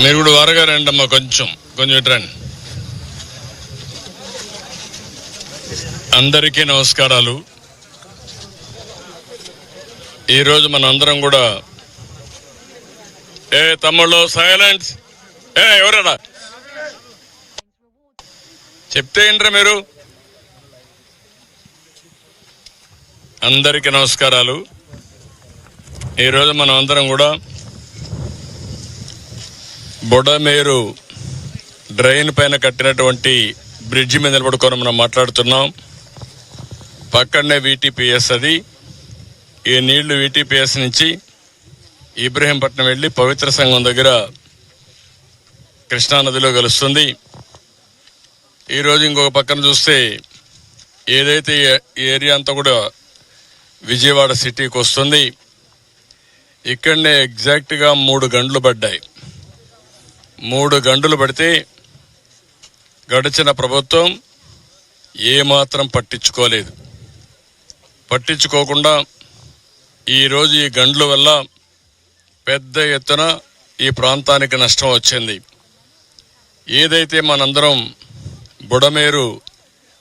మీరు కూడా వారగా రండి అమ్మా, కొంచెం ఇటు రండి. అందరికీ నమస్కారాలు. ఈరోజు మన అందరం కూడా తమ్ముళ్ళు సైలెన్స్, ఎవరడా చెప్తే ఏంట్రా మీరు. అందరికీ నమస్కారాలు. ఈరోజు మనం అందరం కూడా బుడమేరు డ్రైన్ పైన కట్టినటువంటి బ్రిడ్జి మీద నిలబడుకొని మనం మాట్లాడుతున్నాం. పక్కనే VTPS, అది ఈ నీళ్లు VTPS నుంచి ఇబ్రహీంపట్నం వెళ్ళి పవిత్ర సంఘం దగ్గర కృష్ణానదిలో కలుస్తుంది. ఈరోజు ఇంకొక పక్కన చూస్తే ఏదైతే ఈ ఏరియా అంతా కూడా విజయవాడ సిటీకి వస్తుంది. ఇక్కడనే ఎగ్జాక్ట్గా 3 గంటలు పడ్డాయి. 3 గంటలు పడితే గడిచిన ప్రభుత్వం ఏమాత్రం పట్టించుకోకుండా ఈరోజు ఈ గంటల వల్ల పెద్ద ఎత్తున ఈ ప్రాంతానికి నష్టం వచ్చింది. ఏదైతే మనందరం బుడమేరు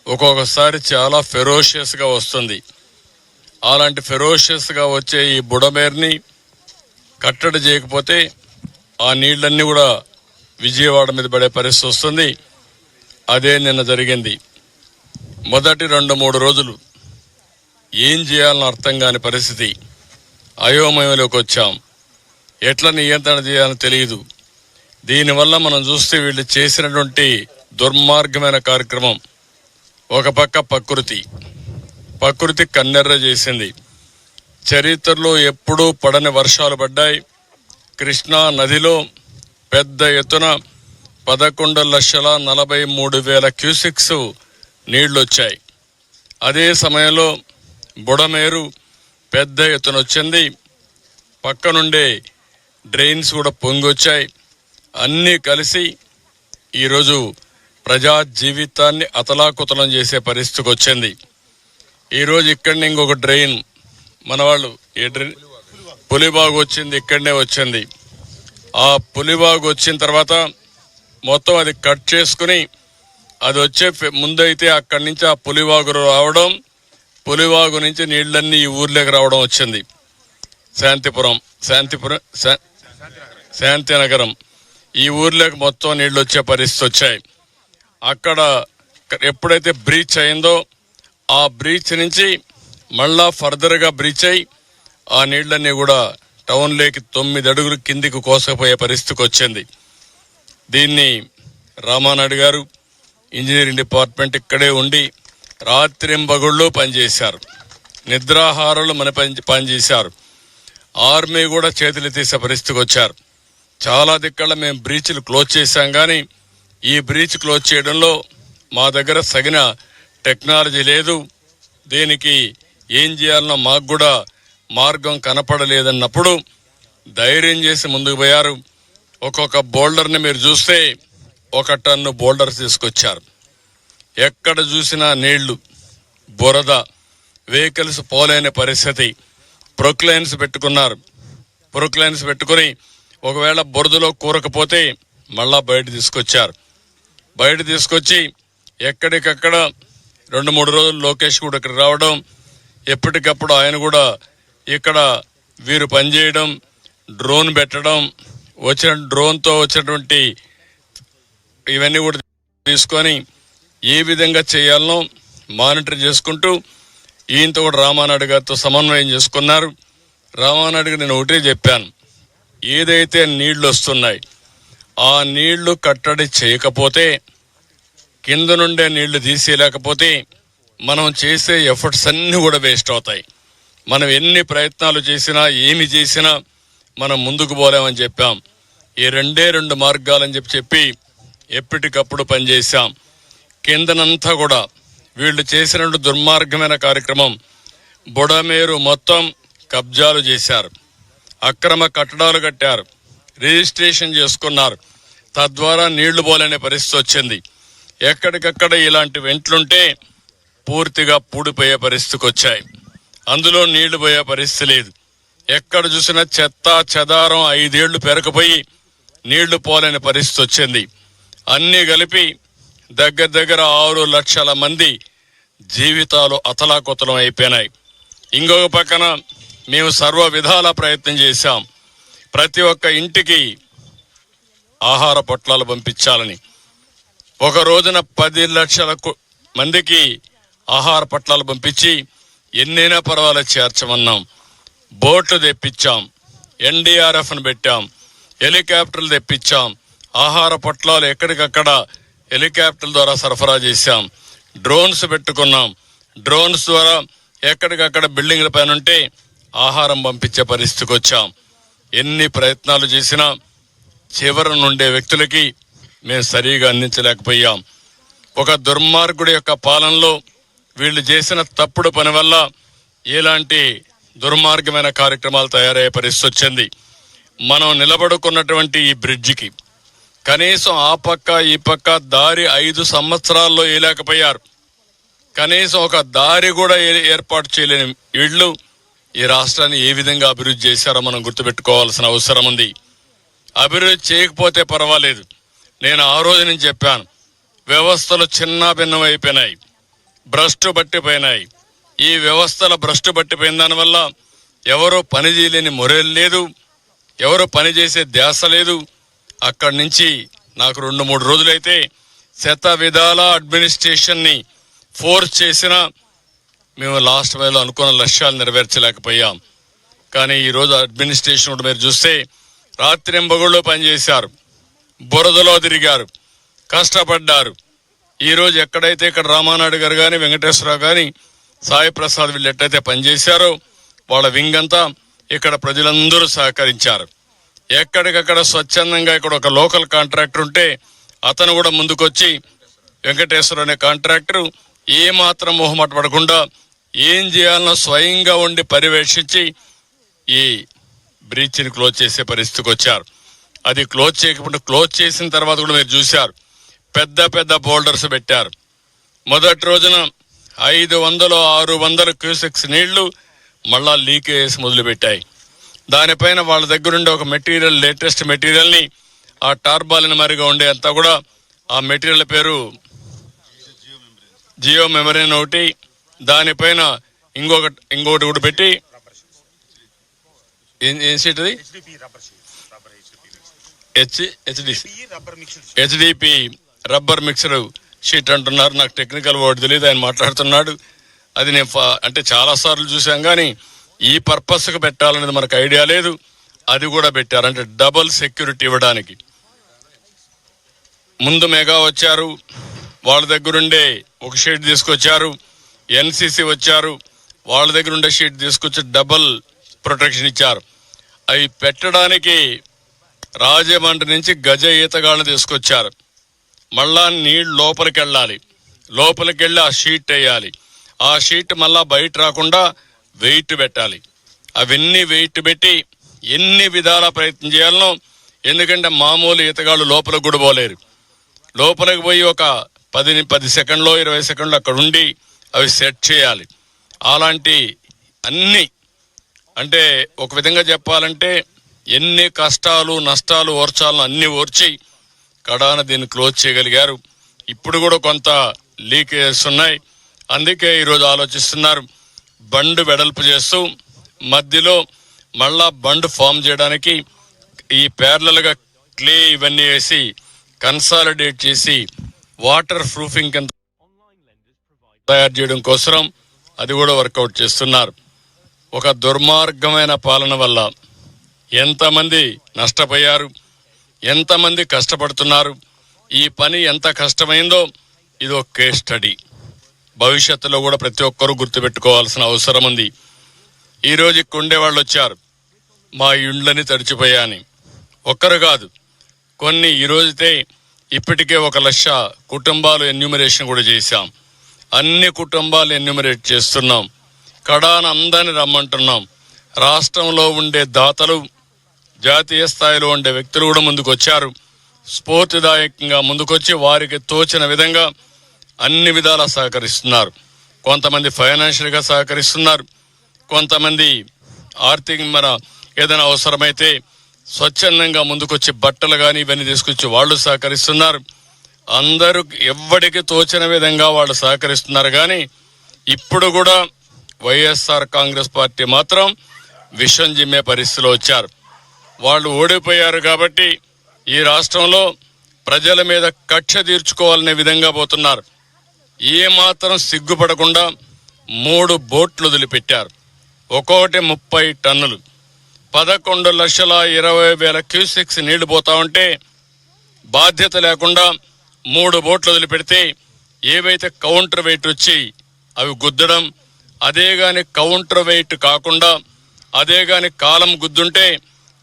ఒక్కొక్కసారి చాలా ఫెరోషియస్గా వస్తుంది. అలాంటి ఫెరోషియస్గా వచ్చే ఈ బుడమేరుని కట్టడి చేయకపోతే ఆ నీళ్ళన్నీ కూడా విజయవాడ మీద పడే పరిస్థితి వస్తుంది. అదే నిన్న జరిగింది. మొదటి 2-3 రోజులు ఏం చేయాలని అర్థం కాని పరిస్థితి, అయోమయంలోకి వచ్చాం. ఎట్లా నియంత్రణ చేయాలని తెలియదు. దీనివల్ల మనం చూస్తే వీళ్ళు చేసినటువంటి దుర్మార్గమైన కార్యక్రమం, ఒక పక్క ప్రకృతి కన్నెర్ర చేసింది. చరిత్రలో ఎప్పుడూ పడని వర్షాలు పడ్డాయి. కృష్ణా నదిలో పెద్ద ఎత్తున 11,43,000 క్యూసెక్స్ నీళ్లు వచ్చాయి. అదే సమయంలో బుడమేరు పెద్ద ఎత్తున వచ్చింది. పక్కనుండే డ్రైన్స్ కూడా పొంగొచ్చాయి. అన్నీ కలిసి ఈరోజు ప్రజా జీవితాన్ని అతలాకుతలం చేసే పరిస్థితికి వచ్చింది. ఈరోజు ఇక్కడనే ఇంకొక డ్రైన్ మన వాళ్ళు పులిబాగు వచ్చింది, ఇక్కడనే వచ్చింది. ఆ పులిబాగు వచ్చిన తర్వాత మొత్తం అది కట్ చేసుకుని అది వచ్చే ముందైతే అక్కడి నుంచి ఆ పులివాగు రావడం, పులివాగు నుంచి నీళ్లన్నీ ఈ ఊర్లోకి రావడం వచ్చింది. శాంతినగరం ఈ ఊర్లోకి మొత్తం నీళ్లు వచ్చే పరిస్థితి వచ్చాయి. అక్కడ ఎప్పుడైతే బ్రీచ్ అయిందో ఆ బ్రీచ్ నుంచి మళ్ళా ఫర్దర్గా బ్రీచ్ అయి ఆ నీళ్లన్నీ కూడా టౌన్లోకి 9 అడుగులు కిందికి కోసపోయే పరిస్థితికి వచ్చింది. దీన్ని రామానాయుడు గారు ఇంజనీరింగ్ డిపార్ట్మెంట్ ఇక్కడే ఉండి రాత్రింబగుళ్ళు పనిచేశారు. నిద్రాహారాలు పనిచేశారు. ఆర్మీ కూడా చేతులు తీసే పరిస్థితికి వచ్చారు. చాలా దిక్కల మేము బ్రీచ్లు క్లోజ్ చేశాం, కానీ ఈ బ్రీచ్ క్లోజ్ చేయడంలో మా దగ్గర తగిన టెక్నాలజీ లేదు. దీనికి ఏం చేయాలన్నా మాకు కూడా మార్గం కనపడలేదన్నప్పుడు ధైర్యం చేసి ముందుకు పోయారు. ఒక్కొక్క బోల్డర్ని మీరు చూస్తే 1 టన్ను బోల్డర్స్ తీసుకొచ్చారు. ఎక్కడ చూసినా నీళ్లు, బురద, వెహికల్స్ పోలేని పరిస్థితి. ప్రొక్లైన్స్ పెట్టుకుని ఒకవేళ బురదలో కూరకపోతే మళ్ళా బయట తీసుకొచ్చి ఎక్కడికక్కడ 2-3 రోజులు లోకేష్ కూడా ఇక్కడ రావడం, ఎప్పటికప్పుడు ఆయన కూడా ఇక్కడ వీరు పనిచేయడం, డ్రోన్ పెట్టడం, డ్రోన్తో వచ్చినటువంటి ఇవన్నీ కూడా తీసుకొని ఏ విధంగా చేయాలనో మానిటర్ చేసుకుంటూ ఈయనతో కూడా రామానాయుడు గారితో సమన్వయం చేసుకున్నారు. రామానాయుడు గారు నేను ఒకటే చెప్పాను, ఏదైతే నీళ్లు వస్తున్నాయి ఆ నీళ్లు కట్టడి చేయకపోతే, కింద నుండే నీళ్లు తీసేయలేకపోతే మనం చేసే ఎఫర్ట్స్ అన్నీ కూడా వేస్ట్ అవుతాయి. మనం ఎన్ని ప్రయత్నాలు చేసినా ఏమి చేసినా మనం ముందుకు పోలేమని చెప్పాం. ఈ 2 మార్గాలని చెప్పి ఎప్పటికప్పుడు పనిచేశాం. కిందనంతా కూడా వీళ్ళు చేసినట్టు దుర్మార్గమైన కార్యక్రమం. బుడమేరు మొత్తం కబ్జాలు చేశారు, అక్రమ కట్టడాలు కట్టారు, రిజిస్ట్రేషన్ చేసుకున్నారు. తద్వారా నీళ్లు పోలేని పరిస్థితి వచ్చింది. ఎక్కడికక్కడ ఇలాంటి వెంట్లుంటే పూర్తిగా పూడిపోయే పరిస్థితికి వచ్చాయి. అందులో నీళ్లు పోయే పరిస్థితి లేదు. ఎక్కడ చూసినా చెత్త చెదారం 5 ఏళ్లు పెరకపోయి నీళ్లు పోలేని పరిస్థితి వచ్చింది. అన్ని కలిపి దగ్గర 6 లక్షల మంది జీవితాలు అతలాకుతలం అయిపోయినాయి. ఇంకొక పక్కన మేము సర్వ విధాల ప్రయత్నం చేశాం. ప్రతి ఒక్క ఇంటికి ఆహార పొట్లాలు పంపించాలని. ఒక రోజున 10 లక్షల మందికి ఆహార పొట్లాలు పంపించి ఎన్నైనా పర్వాలేదు చేర్చమన్నాం. బోట్లు తెప్పించాం, ఎన్డీఆర్ఎఫ్ను పెట్టాం, హెలికాప్టర్లు తెప్పించాం, ఆహార పొట్లాలు ఎక్కడికక్కడ హెలికాప్టర్ల ద్వారా సరఫరా చేశాం, డ్రోన్స్ పెట్టుకున్నాం. డ్రోన్స్ ద్వారా ఎక్కడికక్కడ బిల్డింగ్ల పైన ఉంటే ఆహారం పంపించే పరిస్థితికి వచ్చాం. ఎన్ని ప్రయత్నాలు చేసినా చివరి నుండే వ్యక్తులకి మేము సరిగా అందించలేకపోయాం. ఒక దుర్మార్గుడి యొక్క పాలనలో వీళ్ళు చేసిన తప్పుడు పని వల్ల ఎలాంటి దుర్మార్గమైన కార్యక్రమాలు తయారయ్యే పరిస్థితి వచ్చింది. మనం నిలబడుకున్నటువంటి ఈ బ్రిడ్జికి కనీసం ఆ పక్క ఈ పక్క దారి 5 సంవత్సరాల్లో వేయలేకపోయారు. కనీసం ఒక దారి కూడా ఏర్పాటు చేయలేని వీళ్ళు ఈ రాష్ట్రాన్ని ఏ విధంగా అభివృద్ధి చేశారో మనం గుర్తుపెట్టుకోవాల్సిన అవసరం ఉంది. అభివృద్ధి చేయకపోతే పర్వాలేదు. నేను ఆ రోజు నుంచి చెప్పాను, వ్యవస్థలు చిన్న భిన్నం అయిపోయినాయి, భ్రష్టు పట్టిపోయినాయి. ఈ వ్యవస్థల భ్రష్టు పట్టిపోయిన దానివల్ల ఎవరో పని చేయలేని మొరేలు లేదు, ఎవరో పని చేసే ధ్యాస లేదు. అక్కడి నుంచి నాకు 2-3 రోజులైతే శత విధాల అడ్మినిస్ట్రేషన్ని ఫోర్స్ చేసినా మేము లాస్ట్ మైలో అనుకున్న లక్ష్యాలు నెరవేర్చలేకపోయాం. కానీ ఈరోజు అడ్మినిస్ట్రేషన్ కూడా మీరు చూస్తే రాత్రింబగళ్ళు పనిచేశారు, బురదలో తిరిగారు, కష్టపడ్డారు. ఈరోజు ఎక్కడైతే ఇక్కడ రామానాయుడు గారు కానీ, వెంకటేశ్వరరావు కానీ, సాయి ప్రసాద్ వీళ్ళు ఎట్టయితే పనిచేశారో వాళ్ళ వింగ్ అంతా ఇక్కడ ప్రజలందరూ సహకరించారు. ఎక్కడికక్కడ స్వచ్ఛందంగా ఇక్కడ ఒక లోకల్ కాంట్రాక్టర్ ఉంటే అతను కూడా ముందుకొచ్చి వెంకటేశ్వర అనే కాంట్రాక్టర్ ఏమాత్రం మొహమాట పడకుండా ఏం చేయాలనో స్వయంగా ఉండి పర్యవేక్షించి ఈ బ్రీచ్ని క్లోజ్ చేసే పరిస్థితికి వచ్చారు. అది క్లోజ్ చేయకుండా క్లోజ్ చేసిన తర్వాత కూడా మీరు చూశారు, పెద్ద పెద్ద బోల్డర్స్ పెట్టారు. మొదటి రోజున 500-600 క్యూసెక్స్ నీళ్లు మళ్ళా లీకేజ్ మొదలుపెట్టాయి. దానిపైన వాళ్ళ దగ్గరుండే ఒక మెటీరియల్, లేటెస్ట్ మెటీరియల్ని ఆ టార్బాలిన్ మరిగా ఉండే అంతా కూడా ఆ మెటీరియల్ పేరు జియో మెమరీన్ ఒకటి, దానిపైన ఇంకొకటి కూడా పెట్టి ఏం షీట్ అది హెచ్డిపి రబ్బర్ మిక్సర్ షీట్ అంటున్నారు. నాకు టెక్నికల్ వర్డ్ తెలియదు, ఆయన మాట్లాడుతున్నాడు. అది నేను అంటే చాలా సార్లు చూసాం కానీ ఈ పర్పస్కి పెట్టాలనేది మనకు ఐడియా లేదు. అది కూడా పెట్టారు, అంటే డబుల్ సెక్యూరిటీ ఇవ్వడానికి. ముందు మెగా వచ్చారు, వాళ్ళ దగ్గరుండే ఒక షీట్ తీసుకొచ్చారు. ఎన్సిసి వచ్చారు, వాళ్ళ దగ్గర ఉండే షీట్ తీసుకొచ్చి డబుల్ ప్రొటెక్షన్ ఇచ్చారు. అవి పెట్టడానికి రాజమండ్రి నుంచి గజ ఈతగాళ్ళని తీసుకొచ్చారు. మళ్ళా నీళ్ళు లోపలికి వెళ్ళాలి, లోపలికి వెళ్ళి ఆ షీట్ వేయాలి. ఆ షీట్ మళ్ళా బయట రాకుండా వెయిట్ పెట్టాలి. అవన్నీ వెయిట్ పెట్టి ఎన్ని విధాల ప్రయత్నం చేయాలనో, ఎందుకంటే మామూలు ఈతగాళ్ళు లోపలికి కూడా పోలేరు. లోపలికి పోయి ఒక 10 సెకండ్లో 20 సెకండ్లు అక్కడ ఉండి అవి సెట్ చేయాలి. అలాంటి అన్ని, అంటే ఒక విధంగా చెప్పాలంటే ఎన్ని కష్టాలు నష్టాలు ఓర్చాలను అన్ని ఓర్చి కడాన దీన్ని క్లోజ్ చేయగలిగారు. ఇప్పుడు కూడా కొంత లీకేజెస్ ఉన్నాయి, అందుకే ఈరోజు ఆలోచిస్తున్నారు బండ్ వెడల్పు చేస్తూ మధ్యలో మళ్ళా బండ్ ఫామ్ చేయడానికి ఈ ప్యారలల్గా క్లే ఇవన్నీ వేసి కన్సాలిడేట్ చేసి వాటర్ ప్రూఫింగ్ కింద తయారు చేయడం కోసం అది కూడా వర్కౌట్ చేస్తున్నారు. ఒక దుర్మార్గమైన పాలన వల్ల ఎంతమంది నష్టపోయారు, ఎంతమంది కష్టపడుతున్నారు, ఈ పని ఎంత కష్టమైందో ఇది ఒక కేస్ స్టడీ. భవిష్యత్తులో కూడా ప్రతి ఒక్కరూ గుర్తుపెట్టుకోవాల్సిన అవసరం ఉంది. ఈరోజు ఇక్కడ ఉండేవాళ్ళు వచ్చారు, మా ఇండ్లని తడిచిపోయాని. ఒక్కరు కాదు, కొన్ని ఈరోజుతే ఇప్పటికే 1 లక్ష కుటుంబాలు ఎన్యూమరేషన్ కూడా చేశాం. అన్ని కుటుంబాలు ఎన్యూమరేట్ చేస్తున్నాం. కడాన అందరిని రమ్మంటున్నాం. రాష్ట్రంలో ఉండే దాతలు, జాతీయ స్థాయిలో ఉండే వ్యక్తులు కూడా ముందుకు వచ్చారు. స్ఫూర్తిదాయకంగా ముందుకొచ్చి వారికి తోచిన విధంగా అన్ని విధాలా సహకరిస్తున్నారు. కొంతమంది ఫైనాన్షియల్గా సహకరిస్తున్నారు, కొంతమంది మన ఏదైనా అవసరమైతే స్వచ్ఛందంగా ముందుకొచ్చి బట్టలు కానీ ఇవన్నీ తీసుకొచ్చి వాళ్ళు సహకరిస్తున్నారు. అందరూ ఎవ్వడికి తోచిన విధంగా వాళ్ళు సహకరిస్తున్నారు. కానీ ఇప్పుడు కూడా వైఎస్ఆర్ కాంగ్రెస్ పార్టీ మాత్రం విషం జిమ్మే పరిస్థితిలో వచ్చారు. వాళ్ళు ఓడిపోయారు కాబట్టి ఈ రాష్ట్రంలో ప్రజల మీద కక్ష తీర్చుకోవాలనే విధంగా పోతున్నారు. ఏమాత్రం సిగ్గుపడకుండా 3 బోట్లు వదిలిపెట్టారు. ఒక్కొక్కటి 30 టన్నులు, 11,20,000 క్యూసెక్స్ నీళ్లు పోతా ఉంటే బాధ్యత లేకుండా 3 బోట్లు వదిలిపెడితే ఏవైతే కౌంటర్ వెయిట్ వచ్చి అవి గుద్దడం, అదే గాని కౌంటర్ వెయిట్ కాకుండా అదే గాని కాలం గుద్దుంటే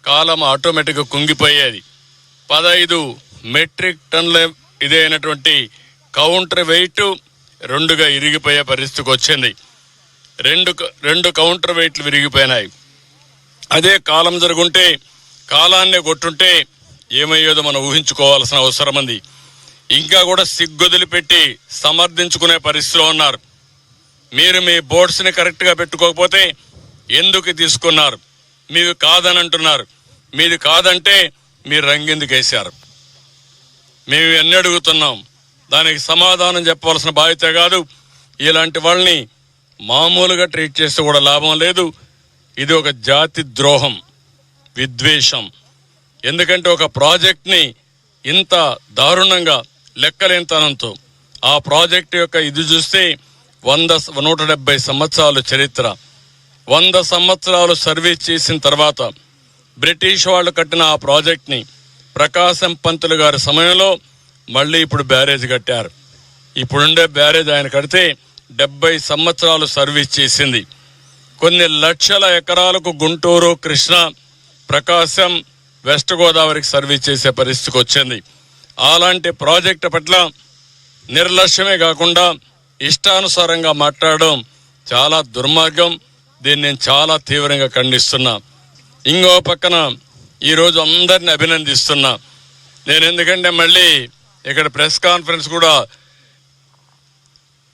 కాలం ఆటోమేటిక్గా కుంగిపోయేది. 15 మెట్రిక్ టన్నుల ఇదైనటువంటి కౌంటర్ వెయిట్ 2గా ఇరిగిపోయే పరిస్థితికి వచ్చింది. రెండు కౌంటర్ వెయిట్లు విరిగిపోయినాయి. అదే కాలం జరుగుంటే కాలాన్నే కొట్టుంటే ఏమయ్యేదో మనం ఊహించుకోవాల్సిన అవసరం ఉంది. ఇంకా కూడా సిగ్గొదిలి పెట్టి సమర్థించుకునే పరిస్థితిలో ఉన్నారు. మీరు మీ బోర్డ్స్ ని కరెక్ట్ గా పెట్టుకోకపోతే ఎందుకు తీసుకున్నారు, మీవి కాదని అంటున్నారు. మీది కాదంటే మీరు రంగెందుకు వేశారు? మేము ఎన్ని అడుగుతున్నాం, దానికి సమాధానం చెప్పవలసిన బాధ్యత కాదు. ఇలాంటి వాళ్ళని మామూలుగా ట్రీట్ చేస్తే కూడా లాభం లేదు. ఇది ఒక జాతి ద్రోహం, విద్వేషం. ఎందుకంటే ఒక ప్రాజెక్ట్ ని ఇంత దారుణంగా లెక్కలేనితనంతో ఆ ప్రాజెక్ట్ యొక్క ఇది చూస్తే 170 సంవత్సరాలు చరిత్ర, 100 సంవత్సరాలు సర్వీస్ చేసిన తర్వాత బ్రిటిష్ వాళ్ళు కట్టిన ఆ ప్రాజెక్ట్ ని ప్రకాశం పంతులు గారి సమయంలో మళ్ళీ ఇప్పుడు బ్యారేజ్ కట్టారు. ఇప్పుడుండే బ్యారేజ్ ఆయన కడితే 70 సంవత్సరాలు సర్వీస్ చేసింది. కొన్ని లక్షల ఎకరాలకు గుంటూరు, కృష్ణా, ప్రకాశం, వెస్ట్ గోదావరికి సర్వీస్ చేసే పరిస్థితికి వచ్చింది. అలాంటి ప్రాజెక్టు పట్ల నిర్లక్ష్యమే కాకుండా ఇష్టానుసారంగా మాట్లాడడం చాలా దుర్మార్గం. దీన్ని నేను చాలా తీవ్రంగా ఖండిస్తున్నా. ఇంకో పక్కన ఈరోజు అందరిని అభినందిస్తున్నా నేను. ఎందుకంటే మళ్ళీ ఇక్కడ ప్రెస్ కాన్ఫరెన్స్ కూడా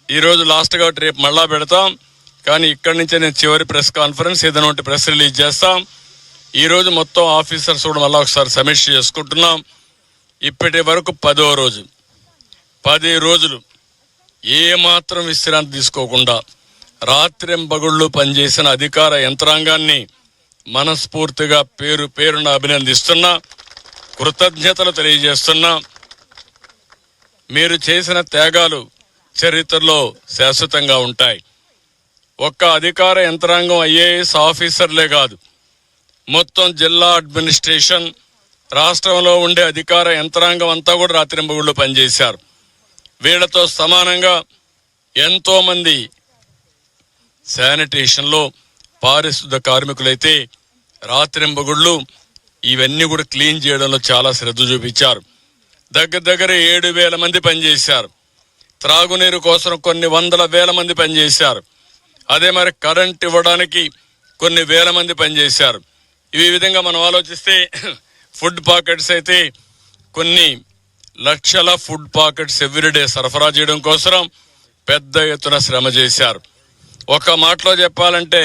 ఈరోజు లాస్ట్ కాబట్టి రేపు మళ్ళా పెడతాం. కానీ ఇక్కడి నుంచే నేను చివరి ప్రెస్ కాన్ఫరెన్స్ ఏదైనా ఒకటి ప్రెస్ రిలీజ్ చేస్తాం. ఈరోజు మొత్తం ఆఫీసర్స్ కూడా మళ్ళీ ఒకసారి సమీక్ష చేసుకుంటున్నాం. ఇప్పటి వరకు 10వ రోజు, 10 రోజులు ఏమాత్రం విశ్రాంతి తీసుకోకుండా రాత్రింబగుళ్ళు పనిచేసిన అధికార యంత్రాంగాన్ని మనస్ఫూర్తిగా పేరున అభినందిస్తున్నా, కృతజ్ఞతలు తెలియజేస్తున్నా. మీరు చేసిన త్యాగాలు చరిత్రలో శాశ్వతంగా ఉంటాయి. ఒక్క అధికార యంత్రాంగం ఐఏఎస్ ఆఫీసర్లే కాదు, మొత్తం జిల్లా అడ్మినిస్ట్రేషన్, రాష్ట్రంలో ఉండే అధికార యంత్రాంగం అంతా కూడా రాత్రింబగుళ్ళు పనిచేశారు. వీళ్లతో సమానంగా ఎంతో మంది శానిటేషన్లో పారిశుద్ధ కార్మికులైతే రాత్రింబగుళ్ళు ఇవన్నీ కూడా క్లీన్ చేయడంలో చాలా శ్రద్ధ చూపించారు. దగ్గర 7,000 మంది పనిచేశారు. త్రాగునీరు కోసం కొన్ని 100,000 మంది పనిచేశారు. అదే మరి కరెంట్ ఇవ్వడానికి కొన్ని 1,000 మంది పనిచేశారు. ఈ విధంగా మనం ఆలోచిస్తే ఫుడ్ పాకెట్స్ అయితే కొన్ని లక్షల ఫుడ్ పాకెట్స్ ఎవ్రీడే సరఫరా చేయడం కోసం పెద్ద ఎత్తున శ్రమ చేశారు. ఒక మాటలో చెప్పాలంటే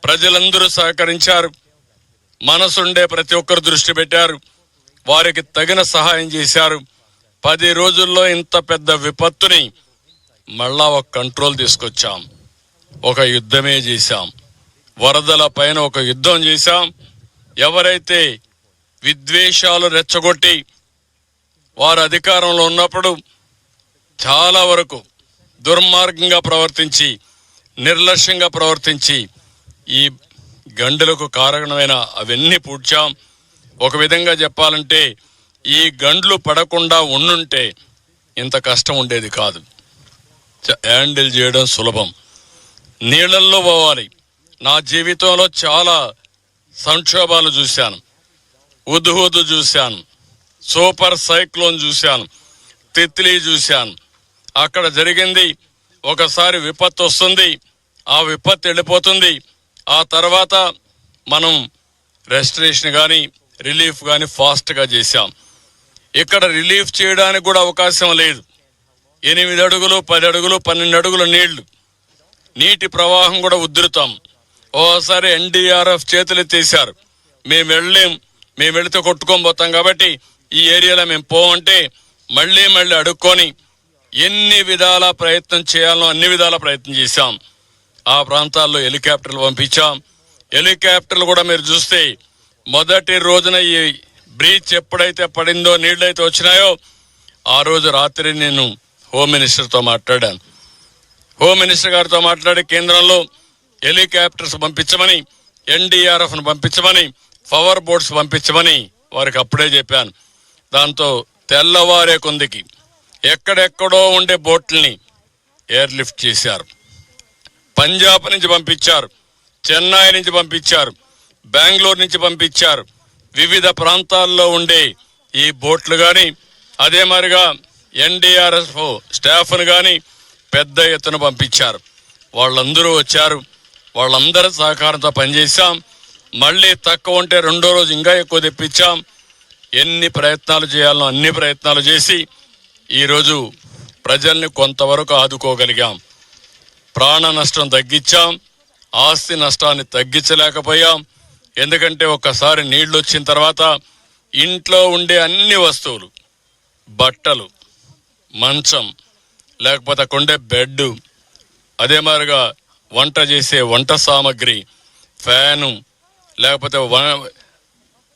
ప్రజలందరూ సహకరించారు. మనసుండే ప్రతి ఒక్కరు దృష్టి పెట్టారు, వారికి తగిన సహాయం చేశారు. 10 రోజుల్లో ఇంత పెద్ద విపత్తుని మళ్ళా ఒక కంట్రోల్ తీసుకొచ్చాం. ఒక యుద్ధమే చేశాం. వరదల పైన ఒక యుద్ధం చేశాం. ఎవరైతే విద్వేషాలు రెచ్చగొట్టి వారు అధికారంలో ఉన్నప్పుడు చాలా వరకు దుర్మార్గంగా ప్రవర్తించి, నిర్లక్ష్యంగా ప్రవర్తించి ఈ గండులకు కారణమైన అవన్నీ పూడ్చాం. ఒక విధంగా చెప్పాలంటే ఈ గండ్లు పడకుండా ఉండుంటే ఇంత కష్టం ఉండేది కాదు. హ్యాండిల్ చేయడం సులభం. నీళ్లల్లో పోవాలి. నా జీవితంలో చాలా సంక్షోభాలు చూశాను. ఉదుహుదు చూశాను, సూపర్ సైక్లోన్ చూశాను, తిత్లీ చూశాను. అక్కడ జరిగింది, ఒకసారి విపత్తు వస్తుంది, ఆ విపత్తు వెళ్ళిపోతుంది. ఆ తర్వాత మనం రెస్టరేషన్ కానీ రిలీఫ్ కానీ ఫాస్ట్గా చేశాం. ఇక్కడ రిలీఫ్ చేయడానికి కూడా అవకాశం లేదు. 8 అడుగులు, 10 అడుగులు, 12 అడుగుల నీళ్లు, నీటి ప్రవాహం కూడా ఉధృతం. ఓసారి ఎన్డీఆర్ఎఫ్ చేతులు ఎత్తేసారు. మేము వెళితే కొట్టుకొని పోతాం కాబట్టి ఈ ఏరియాలో మేము పోవంటే మళ్ళీ అడుక్కొని ఎన్ని విధాల ప్రయత్నం చేయాలో అన్ని విధాల ప్రయత్నం చేశాం. ఆ ప్రాంతాల్లో హెలికాప్టర్లు పంపించాం. హెలికాప్టర్లు కూడా మీరు చూస్తే మొదటి రోజున ఈ బ్రీచ్ ఎప్పుడైతే పడిందో నీళ్లైతే వచ్చినాయో ఆ రోజు రాత్రి నేను హోమ్ మినిస్టర్తో మాట్లాడాను. హోమ్ మినిస్టర్ గారితో మాట్లాడి కేంద్రంలో హెలికాప్టర్స్ పంపించమని, ఎన్డీఆర్ఎఫ్ను పంపించమని, పవర్ బోట్స్ పంపించమని వారికి అప్పుడే చెప్పాను. దాంతో తెల్లవారే కొందికి ఎక్కడెక్కడో ఉండే బోట్లని ఎయిర్ లిఫ్ట్ చేశారు. పంజాబ్ నుంచి పంపించారు, చెన్నై నుంచి పంపించారు, బెంగళూరు నుంచి పంపించారు. వివిధ ప్రాంతాల్లో ఉండే ఈ బోట్లు గాని అదే మరిగా ఎన్డీఆర్ఎఫ్ స్టాఫ్ను గాని పెద్ద ఎత్తున పంపించారు. వాళ్ళందరూ వచ్చారు. వాళ్ళందరి సహకారంతో పనిచేశాం. మళ్ళీ తక్కువ ఉంటే రెండో రోజు ఇంకా ఎక్కువ తెప్పించాం. ఎన్ని ప్రయత్నాలు చేయాలనో అన్ని ప్రయత్నాలు చేసి ఈరోజు ప్రజల్ని కొంతవరకు ఆదుకోగలిగాం. ప్రాణ నష్టం తగ్గించాం, ఆస్తి నష్టాన్ని తగ్గించలేకపోయాం. ఎందుకంటే ఒక్కసారి నీళ్లు వచ్చిన తర్వాత ఇంట్లో ఉండే అన్ని వస్తువులు, బట్టలు, మంచం, లేకపోతే కొండే బెడ్, అదే మాదిరిగా వంట చేసే వంట సామాగ్రి, ఫ్యాను, లేకపోతే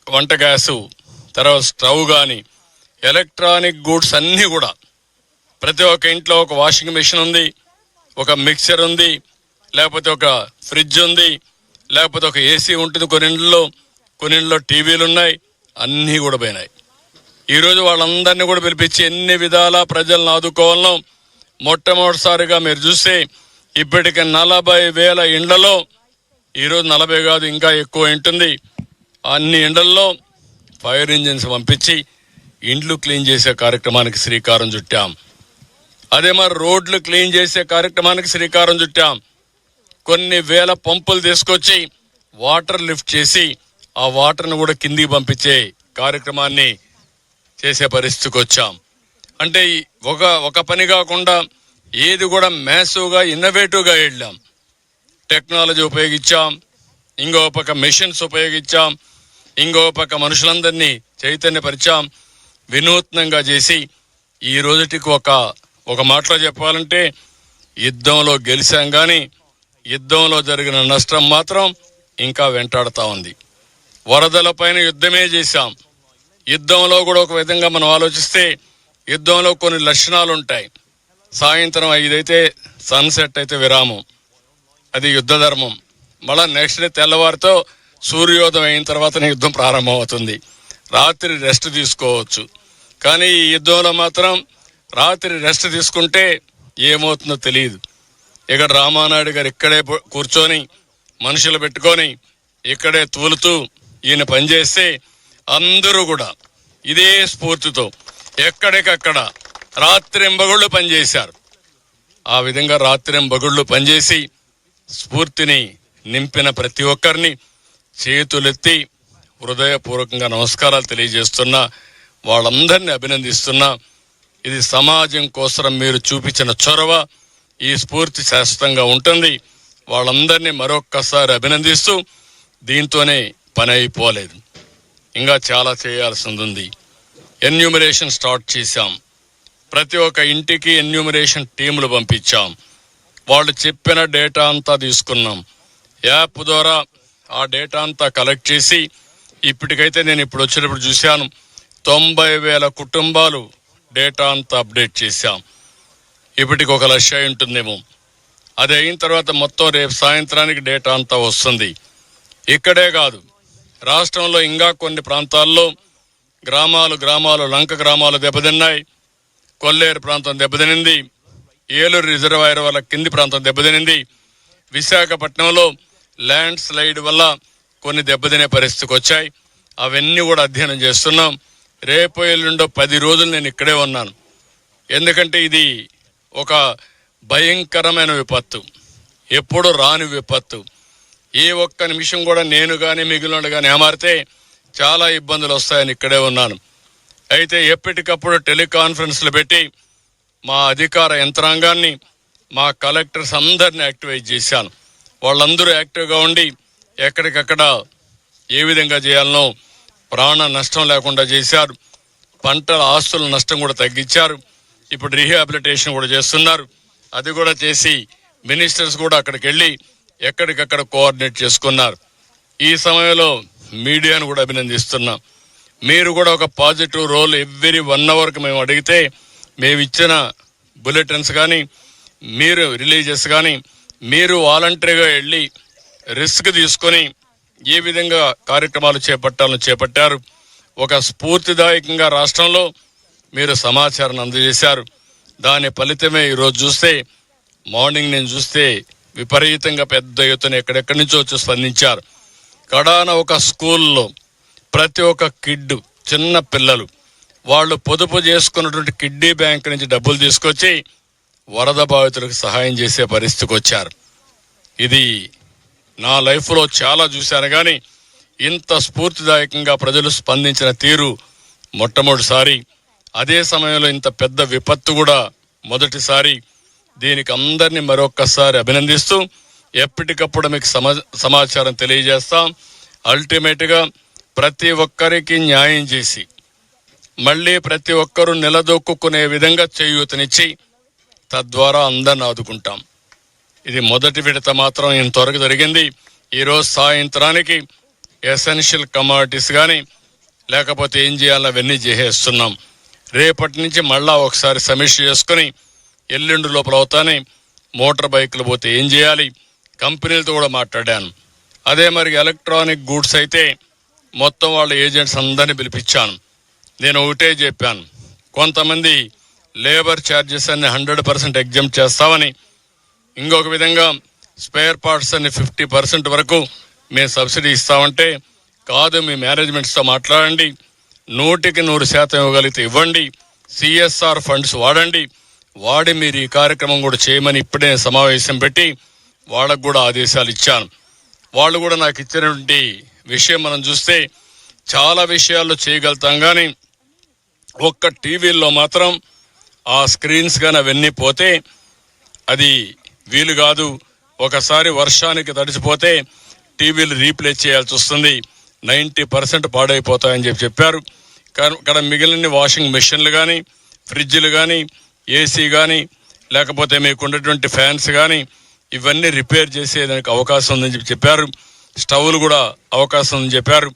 వంట గ్యాసు, తర్వాత స్టవ్ కానీ ఎలక్ట్రానిక్ గూడ్స్ అన్నీ కూడా ప్రతి ఒక్క ఇంట్లో ఒక వాషింగ్ మెషిన్ ఉంది, ఒక మిక్సర్ ఉంది, లేకపోతే ఒక ఫ్రిడ్జ్ ఉంది, లేకపోతే ఒక ఏసీ ఉంటుంది. కొన్ని ఇంట్లో టీవీలు ఉన్నాయి. అన్నీ కూడా పోయినాయి. ఈరోజు వాళ్ళందరినీ కూడా పిలిపించి ఎన్ని విధాలా ప్రజలను ఆదుకోవాలనో మొట్టమొదటిసారిగా మీరు చూస్తే ఇప్పటికి 40,000 ఇండ్లలో, ఈరోజు 40 కాదు ఇంకా ఎక్కువ ఉంటుంది, అన్ని ఇండ్లలో ఫైర్ ఇంజిన్స్ పంపించి ఇండ్లు క్లీన్ చేసే కార్యక్రమానికి శ్రీకారం చుట్టాం. అదే మరి రోడ్లు క్లీన్ చేసే కార్యక్రమానికి శ్రీకారం చుట్టాం. కొన్ని వేల పంపులు తీసుకొచ్చి వాటర్ లిఫ్ట్ చేసి ఆ వాటర్ను కూడా కిందికి పంపించే కార్యక్రమాన్ని చేసే పరిస్థితికి వచ్చాం. అంటే ఒక పని కాకుండా ఏది కూడా మ్యాసివ్గా ఇన్నోవేటివ్గా వెళ్ళాం. టెక్నాలజీ ఉపయోగించాం, ఇంకో పక్క మెషిన్స్ ఉపయోగించాం, ఇంకో పక్క మనుషులందరినీ చైతన్యపరిచాం, వినూత్నంగా చేసి ఈ రోజుటికి ఒక మాటలో చెప్పాలంటే యుద్ధంలో గెలిచాం కానీ యుద్ధంలో జరిగిన నష్టం మాత్రం ఇంకా వెంటాడుతూ ఉంది. వరదల పైన యుద్ధమే చేశాం. యుద్ధంలో కూడా ఒక విధంగా మనం ఆలోచిస్తే యుద్ధంలో కొన్ని లక్షణాలు ఉంటాయి. సాయంత్రం 5 అయితే సన్సెట్ అయితే విరామం, అది యుద్ధ ధర్మం. మళ్ళా నెక్స్ట్ డే తెల్లవారితో సూర్యోదయం అయిన తర్వాతనే యుద్ధం ప్రారంభం అవుతుంది. రాత్రి రెస్ట్ తీసుకోవచ్చు. కానీ ఈ యుద్ధంలో మాత్రం రాత్రి రెస్ట్ తీసుకుంటే ఏమవుతుందో తెలియదు. ఇక్కడ రామానాయుడు గారు ఇక్కడే కూర్చొని మనుషులు పెట్టుకొని ఇక్కడే తూలుతూ ఈయన పనిచేస్తే అందరూ కూడా ఇదే స్ఫూర్తితో ఎక్కడికక్కడ రాత్రింబగుళ్ళు పనిచేశారు. ఆ విధంగా రాత్రింబగుళ్ళు పనిచేసి స్ఫూర్తిని నింపిన ప్రతి ఒక్కరిని చేతులెత్తి హృదయపూర్వకంగా నమస్కారాలు తెలియజేస్తున్నా, వాళ్ళందరినీ అభినందిస్తున్నా. ఇది సమాజం కోసం మీరు చూపించిన చొరవ, ఈ స్ఫూర్తి శాశ్వతంగా ఉంటుంది. వాళ్ళందరినీ మరొక్కసారి అభినందిస్తూ దీంతోనే పని అయిపోలేదు, ఇంకా చాలా చేయాల్సింది ఉంది. ఎన్యూమరేషన్ స్టార్ట్ చేశాం. ప్రతి ఒక్క ఇంటికి ఎన్యూమరేషన్ టీములు పంపించాం. వాళ్ళు చెప్పిన డేటా అంతా తీసుకున్నాం. యాప్ ద్వారా ఆ డేటా అంతా కలెక్ట్ చేసి ఇప్పటికైతే నేను ఇప్పుడు వచ్చినప్పుడు చూశాను 90,000 కుటుంబాలు డేటా అంతా అప్డేట్ చేశాం. ఇప్పటికి 1,00,000 ఉంటుందేమో. అది అయిన తర్వాత మొత్తం రేపు సాయంత్రానికి డేటా అంతా వస్తుంది. ఇక్కడే కాదు, రాష్ట్రంలో ఇంకా కొన్ని ప్రాంతాల్లో గ్రామాలు లంక గ్రామాలు దెబ్బతిన్నాయి. కొల్లేరు ప్రాంతం దెబ్బతినింది. ఏలూరు రిజర్వాయర్ వల్ల కింది ప్రాంతం దెబ్బతినింది. విశాఖపట్నంలో ల్యాండ్ స్లైడ్ వల్ల కొన్ని దెబ్బతినే పరిస్థితికి వచ్చాయి. అవన్నీ కూడా అధ్యయనం చేస్తున్నాం. రేపు ఎల్లుండో 10 రోజులు నేను ఇక్కడే ఉన్నాను. ఎందుకంటే ఇది ఒక భయంకరమైన విపత్తు, ఎప్పుడు రాని విపత్తు. ఏ ఒక్క నిమిషం కూడా నేను కానీ మిగిలిన కానీ ఏమారితే చాలా ఇబ్బందులు వస్తాయని ఇక్కడే ఉన్నాను. అయితే ఎప్పటికప్పుడు టెలికాన్ఫరెన్స్లు పెట్టి మా అధికార యంత్రాంగాన్ని, మా కలెక్టర్స్ అందరినీ యాక్టివేట్ చేశాను. వాళ్ళందరూ యాక్టివ్గా ఉండి ఎక్కడికక్కడ ఏ విధంగా చేయాలనో ప్రాణ నష్టం లేకుండా చేశారు. పంటల ఆస్తుల నష్టం కూడా తగ్గించారు. ఇప్పుడు రీహాబిలిటేషన్ కూడా చేస్తున్నారు. అది కూడా చేసి మినిస్టర్స్ కూడా అక్కడికి వెళ్ళి ఎక్కడికక్కడ కోఆర్డినేట్ చేసుకున్నారు. ఈ సమయంలో మీడియాను కూడా అభినందిస్తున్నాం. మీరు కూడా ఒక పాజిటివ్ రోల్ ఎవ్రీ 1 అవర్కి మేము అడిగితే మేము ఇచ్చిన బులెటిన్స్ కానీ మీరు రిలీజెస్ కానీ మీరు వాలంటరీగా వెళ్ళి రిస్క్ తీసుకొని ఏ విధంగా కార్యక్రమాలు చేపట్టాలని చేపట్టారు. ఒక స్ఫూర్తిదాయకంగా రాష్ట్రంలో మీరు సమాచారాన్ని అందజేశారు. దాని ఫలితమే ఈరోజు చూస్తే మార్నింగ్ నేను చూస్తే విపరీతంగా పెద్ద ఎత్తున ఎక్కడెక్కడి నుంచో వచ్చి స్పందించారు. కడాన ఒక స్కూల్లో ప్రతి ఒక్క కిడ్ చిన్న పిల్లలు వాళ్ళు పొదుపు చేసుకున్నటువంటి కిడ్నీ బ్యాంక్ నుంచి డబ్బులు తీసుకొచ్చి వరద బాధితులకు సహాయం చేసే పరిస్థితికి వచ్చారు. ఇది నా లైఫ్లో చాలా చూశాను, కానీ ఇంత స్ఫూర్తిదాయకంగా ప్రజలు స్పందించిన తీరు మొట్టమొదటిసారి. అదే సమయంలో ఇంత పెద్ద విపత్తు కూడా మొదటిసారి. దీనికి అందరినీ మరొక్కసారి అభినందిస్తూ ఎప్పటికప్పుడు మీకు సమాచారం తెలియజేస్తాం. అల్టిమేట్గా ప్రతి ఒక్కరికి న్యాయం చేసి మళ్ళీ ప్రతి ఒక్కరూ నిలదొక్కునే విధంగా చేయూతనిచ్చి తద్వారా అందరిని ఆదుకుంటాం. ఇది మొదటి విడత మాత్రం ఇంతవరకు జరిగింది. ఈరోజు సాయంత్రానికి ఎసెన్షియల్ కమాడిటీస్ కానీ లేకపోతే ఏం చేయాలో అవన్నీ చేసేస్తున్నాం. రేపటి నుంచి మళ్ళా ఒకసారి సమీక్ష చేసుకుని ఎల్లుండి లోపల అవుతానే మోటార్ బైకులు పోతే ఏం చేయాలి, కంపెనీలతో కూడా మాట్లాడాను. అదే మరి ఎలక్ట్రానిక్ గూడ్స్ అయితే మొత్తం వాళ్ళ ఏజెంట్స్ అందరినీ పిలిపించాను. నేను ఒకటే చెప్పాను, కొంతమంది లేబర్ ఛార్జెస్ అన్ని 100% ఎగ్జామ్ చేస్తామని, ఇంకొక విధంగా స్పేర్ పార్ట్స్ అన్ని 50% వరకు మేము సబ్సిడీ ఇస్తామంటే కాదు, మీ మేనేజ్మెంట్స్తో మాట్లాడండి, 100% ఇవ్వగలిగితే ఇవ్వండి, CSR ఫండ్స్ వాడి మీరు ఈ కార్యక్రమం కూడా చేయమని ఇప్పుడే సమావేశం పెట్టి వాళ్ళకు కూడా ఆదేశాలు ఇచ్చాను. వాళ్ళు కూడా నాకు ఇచ్చినటువంటి విషయం మనం చూస్తే చాలా విషయాల్లో చేయగలుగుతాం, కానీ ఒక్క టీవీల్లో మాత్రం ఆ స్క్రీన్స్ కానీ అవన్నీ పోతే అది వీలు కాదు. ఒకసారి వర్షానికి తడిచిపోతే టీవీలు రీప్లేస్ చేయాల్సి వస్తుంది, 90% పాడైపోతాయని చెప్పారు. ఇక్కడ మిగిలిన వాషింగ్ మెషిన్లు కానీ ఫ్రిడ్జ్లు కానీ ఏసీ కానీ లేకపోతే మీకు ఉన్నటువంటి ఫ్యాన్స్ కానీ ఇవన్నీ రిపేర్ చేసేదానికి అవకాశం ఉందని చెప్పారు. స్టవ్లు కూడా అవకాశం ఉందని చెప్పారు.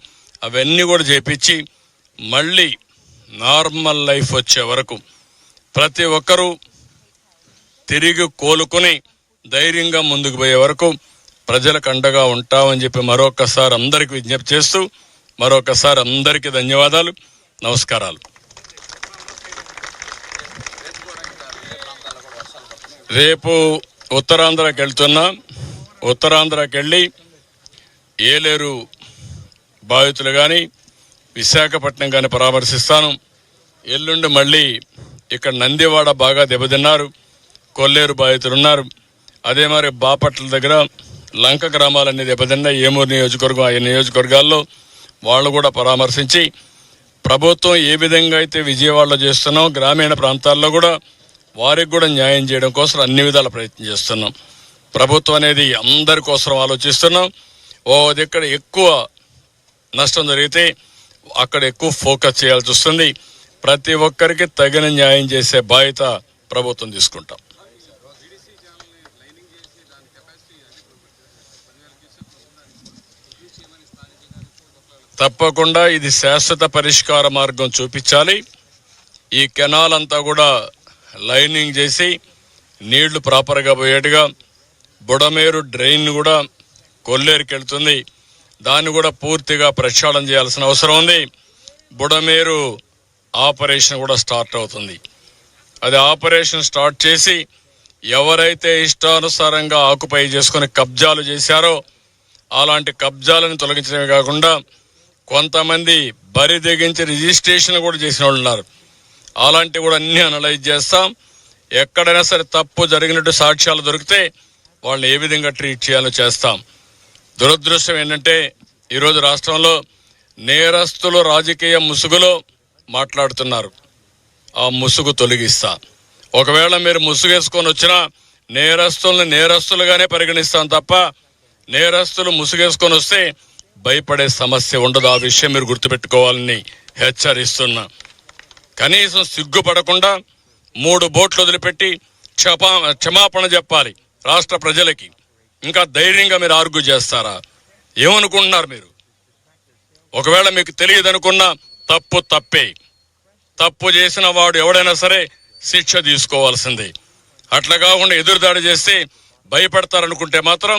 అవన్నీ కూడా చేపించి మళ్ళీ నార్మల్ లైఫ్ వచ్చే వరకు ప్రతి ఒక్కరూ తిరిగి కోలుకొని ధైర్యంగా ముందుకు పోయే వరకు ప్రజలకు అండగా ఉంటామని చెప్పి మరొకసారి అందరికి విజ్ఞప్తి చేస్తూ మరొకసారి అందరికీ ధన్యవాదాలు, నమస్కారాలు. రేపు ఉత్తరాంధ్రకి వెళ్తున్నా. ఉత్తరాంధ్రకి వెళ్ళి ఏలేరు బాధితులు కానీ విశాఖపట్నం కానీ పరామర్శిస్తాను. ఎల్లుండి మళ్ళీ ఇక్కడ నందివాడ బాగా దెబ్బతిన్నారు, కొల్లేరు బాధితులు ఉన్నారు. అదే మరి బాపట్ల దగ్గర లంక గ్రామాలన్నీ దెబ్బతిన్నాయి. ఏమూరు నియోజకవర్గం, ఆ నియోజకవర్గాల్లో వాళ్ళు కూడా పరామర్శించి ప్రభుత్వం ఏ విధంగా అయితే విజయవాడలో చేస్తున్నాం గ్రామీణ ప్రాంతాల్లో కూడా వారికి కూడా న్యాయం చేయడం కోసం అన్ని విధాల ప్రయత్నం చేస్తున్నాం. ప్రభుత్వం అనేది అందరి కోసం ఆలోచిస్తున్నాం. దగ్గర ఎక్కువ నష్టం జరిగితే అక్కడ ఎక్కువ ఫోకస్ చేయాల్సి వస్తుంది. ప్రతి ఒక్కరికి తగిన న్యాయం చేసే బాధ్యత ప్రభుత్వం తీసుకుంటాం. తప్పకుండా ఇది శాశ్వత పరిష్కార మార్గం చూపించాలి. ఈ కెనాల్ అంతా కూడా లైనింగ్ చేసి నీళ్లు ప్రాపర్గా పోయేట్టుగా బుడమేరు డ్రైన్ కూడా కొల్లేరుకి వెళ్తుంది, దాన్ని కూడా పూర్తిగా ప్రక్షాళన చేయాల్సిన అవసరం ఉంది. బుడమేరు ఆపరేషన్ కూడా స్టార్ట్ అవుతుంది. అది ఆపరేషన్ స్టార్ట్ చేసి ఎవరైతే ఇష్టానుసారంగా ఆక్యుపై చేసుకుని కబ్జాలు చేశారో అలాంటి కబ్జాలను తొలగించడమే కాకుండా కొంతమంది బరి తెగించి రిజిస్ట్రేషన్ కూడా చేసిన వాళ్ళు ఉన్నారు. అలాంటివి కూడా అన్ని అనలైజ్ చేస్తాం. ఎక్కడైనా సరే తప్పు జరిగినట్టు సాక్ష్యాలు దొరికితే వాళ్ళని ఏ విధంగా ట్రీట్ చేయాలో చేస్తాం. దురదృష్టం ఏంటంటే ఈరోజు రాష్ట్రంలో నేరస్తులు రాజకీయ ముసుగులో మాట్లాడుతున్నారు. ఆ ముసుగు తొలగిస్తా. ఒకవేళ మీరు ముసుగేసుకొని వచ్చినా నేరస్తుల్ని నేరస్తులుగానే పరిగణిస్తాం తప్ప నేరస్తులు ముసుగేసుకొని వస్తే భయపడే సమస్య ఉండదు. ఆ విషయం మీరు గుర్తుపెట్టుకోవాలని హెచ్చరిస్తున్నా. కనీసం సిగ్గుపడకుండా 3 బోట్లు వదిలిపెట్టి క్షమాపణ చెప్పాలి రాష్ట్ర ప్రజలకి. ఇంకా ధైర్యంగా మీరు ఆర్గ్యూ చేస్తారా? ఏమనుకుంటున్నారు మీరు? ఒకవేళ మీకు తెలియదు అనుకున్నా తప్పు తప్పే. తప్పు చేసిన వాడు ఎవడైనా సరే శిక్ష తీసుకోవాల్సిందే. అట్లా కాకుండా ఎదురుదాడి చేస్తే భయపడతారనుకుంటే మాత్రం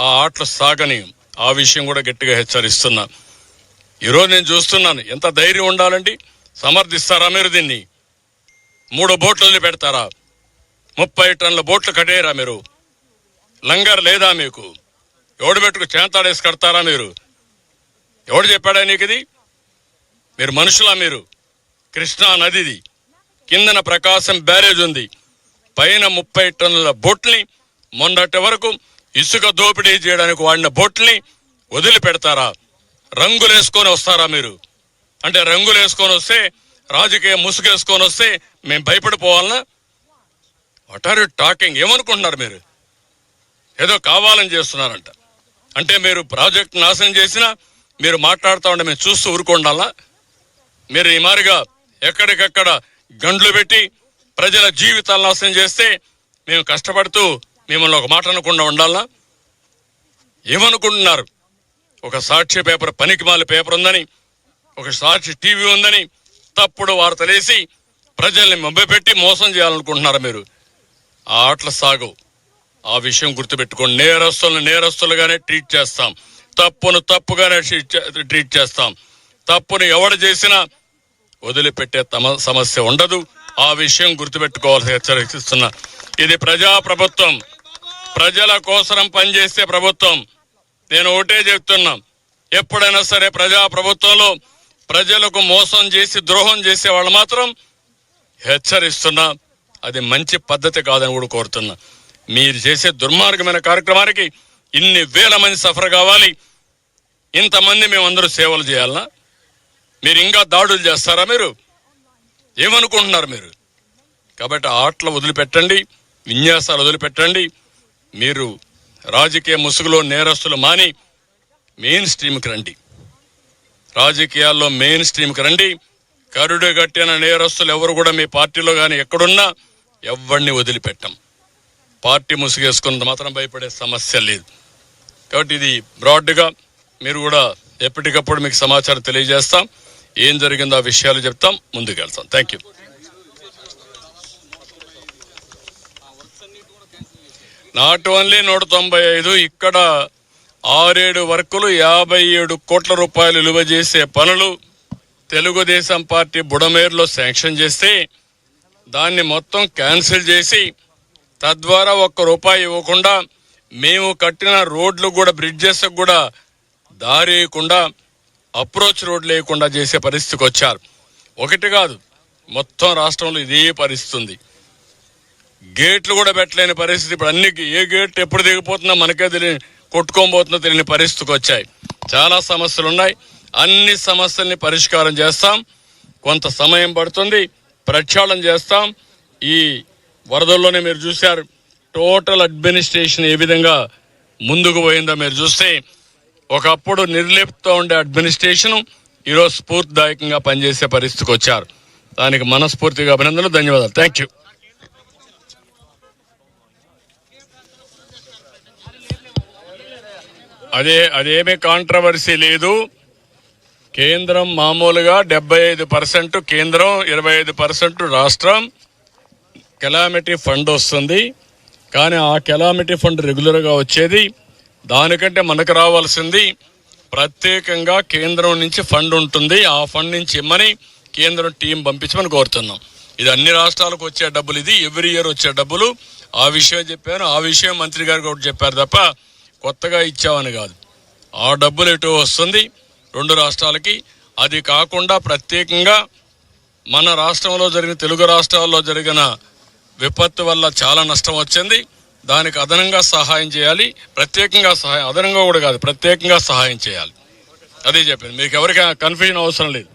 ఆ ఆటలు సాగని. ఆ విషయం కూడా గట్టిగా హెచ్చరిస్తున్నా. ఈరోజు నేను చూస్తున్నాను, ఎంత ధైర్యం ఉండాలండి. సమర్థిస్తారా మీరు దీన్ని? 3 బోట్లు వదిలి పెడతారా? 30 టన్నుల బోట్లు కట్టేయరా మీరు? లంగర్ లేదా మీకు? ఎవడు పెట్టుకు చేంతాడేసి కడతారా మీరు? ఎవడు చెప్పాడా నీకు ఇది? మీరు మనుషులా? మీరు కృష్ణా నదిది, కిందన ప్రకాశం బ్యారేజ్ ఉంది, పైన 30 టన్నుల బోట్ని మొన్నటి వరకు ఇసుక దోపిడీ చేయడానికి వాడిన బోట్ని వదిలిపెడతారా? రంగులేసుకొని వస్తారా మీరు? అంటే రంగులేసుకొని వస్తే, రాజకీయ ముసుగేసుకొని వస్తే మేము భయపడిపోవాలనా? What are you talking? ఏమనుకుంటున్నారు మీరు? ఏదో కావాలని చేస్తున్నారంట. అంటే మీరు ప్రాజెక్ట్ నాశనం చేసినా మీరు మాట్లాడుతూ ఉంటే మేము చూస్తూ ఊరుకోండాలా? మీరు ఈ మారిగా ఎక్కడికక్కడ గండ్లు పెట్టి ప్రజల జీవితాలు నాశనం చేస్తే మేము కష్టపడుతూ మిమ్మల్ని ఒక మాట అనకుండా ఉండాలా? ఏమనుకుంటున్నారు? ఒక సాక్షి పేపర్, పనికిమాలి పేపర్ ఉందని, ఒక సాక్షి టీవీ ఉందని తప్పుడు వార్తలేసి ప్రజల్ని మభ్యపెట్టి మోసం చేయాలనుకుంటున్నారా మీరు? ఆ ఆటలు సాగవు. ఆ విషయం గుర్తుపెట్టుకోండి. నేరస్తులను నేరస్తులుగానే ట్రీట్ చేస్తాం, తప్పును తప్పుగానే ట్రీట్ చేస్తాం. తప్పును ఎవడు చేసినా వదిలిపెట్టే సమస్య ఉండదు. ఆ విషయం గుర్తుపెట్టుకోవాల్సి హెచ్చరిస్తున్నా. ఇది ప్రజాప్రభుత్వం, ప్రజల కోసం పనిచేసే ప్రభుత్వం. నేను ఒకటే చెప్తున్నా, ఎప్పుడైనా సరే ప్రజాప్రభుత్వంలో ప్రజలకు మోసం చేసి ద్రోహం చేసే వాళ్ళు మాత్రం హెచ్చరిస్తున్నా, అది మంచి పద్ధతి కాదని కూడా కోరుతున్నా. మీరు చేసే దుర్మార్గమైన కార్యక్రమానికి ఇన్ని వేల మంది సఫర్ కావాలి, ఇంతమంది మేమందరూ సేవలు చేయాలనా? మీరు ఇంకా దాడులు చేస్తారా? మీరు ఏమనుకుంటున్నారు మీరు? కాబట్టి ఆటలు వదిలిపెట్టండి, విన్యాసాలు వదిలిపెట్టండి. మీరు రాజకీయ ముసుగులో నేరస్తులు మాని మెయిన్ స్ట్రీమ్కి రండి. రాజకీయాల్లో మెయిన్ స్ట్రీమ్కి రండి. కరుడు గట్టిన నేరస్తులు ఎవరు కూడా మీ పార్టీలో కానీ ఎక్కడున్నా ఎవరిని వదిలిపెట్టం. పార్టీ ముసుగేసుకున్నంత మాత్రం భయపడే సమస్య లేదు. కాబట్టి ఇది బ్రాడ్గా మీరు కూడా ఎప్పటికప్పుడు మీకు సమాచారం తెలియజేస్తాం. ఏం జరిగిందో ఆ విషయాలు చెప్తాం, ముందుకు వెళ్తాం. Thank you. నాట్ ఓన్లీ 195, ఇక్కడ 6-7 వర్కులు 57 కోట్ల రూపాయలు విలువ చేసే పనులు తెలుగుదేశం పార్టీ బుడమేరులో శాంక్షన్ చేస్తే దాన్ని మొత్తం క్యాన్సిల్ చేసి, తద్వారా ₹1 ఇవ్వకుండా మేము కట్టిన రోడ్లు కూడా, బ్రిడ్జెస్ కూడా దారి వేయకుండా, అప్రోచ్ రోడ్లు వేయకుండా చేసే పరిస్థితికి వచ్చారు. ఒకటి కాదు, మొత్తం రాష్ట్రంలో ఇదే పరిస్థితి ఉంది. గేట్లు కూడా పెట్టలేని పరిస్థితి. ఇప్పుడు అన్ని ఏ గేట్ ఎప్పుడు దిగిపోతుందో మనకే తెలియని, కొట్టుకోబోతుందో తెలియని పరిస్థితికి వచ్చాయి. చాలా సమస్యలు ఉన్నాయి. అన్ని సమస్యల్ని పరిష్కారం చేస్తాం. కొంత సమయం పడుతుంది, ప్రక్షాళన చేస్తాం. ఈ వరదల్లోనే మీరు చూశారు టోటల్ అడ్మినిస్ట్రేషన్ ఏ విధంగా ముందుకు పోయిందో మీరు చూస్తే, ఒకప్పుడు నిర్లిప్తో ఉండే అడ్మినిస్ట్రేషన్ ఈరోజు స్ఫూర్తిదాయకంగా పనిచేసే పరిస్థితికి వచ్చారు. దానికి మనస్ఫూర్తిగా అభినందనలు, ధన్యవాదాలు. Thank you. అదేమీ కాంట్రవర్సీ లేదు. కేంద్రం మామూలుగా 75% కేంద్రం, 25% రాష్ట్రం కెలామిటీ ఫండ్ వస్తుంది. కానీ ఆ కెలామిటీ ఫండ్ రెగ్యులర్గా వచ్చేది, దానికంటే మనకు రావాల్సింది ప్రత్యేకంగా కేంద్రం నుంచి ఫండ్ ఉంటుంది. ఆ ఫండ్ నుంచి ఇమ్మని కేంద్రం టీం పంపించమని కోరుతున్నాం. ఇది అన్ని రాష్ట్రాలకు వచ్చే డబ్బులు, ఇది ఎవ్రీ ఇయర్ వచ్చే డబ్బులు. ఆ విషయం చెప్పాను, ఆ విషయం మంత్రి గారు కూడా చెప్పారు తప్ప కొత్తగా ఇచ్చామని కాదు. ఆ డబ్బులు ఎటు వస్తుంది 2 రాష్ట్రాలకి. అది కాకుండా ప్రత్యేకంగా మన రాష్ట్రంలో జరిగిన, తెలుగు రాష్ట్రాల్లో జరిగిన విపత్తు వల్ల చాలా నష్టం వచ్చింది. దానికి అదనంగా సహాయం చేయాలి. ప్రత్యేకంగా సహాయం, అదనంగా కూడా కాదు, ప్రత్యేకంగా సహాయం చేయాలి. అదే చెప్పింది. మీకు ఎవరికైనా కన్ఫ్యూజన్ అవసరం లేదు.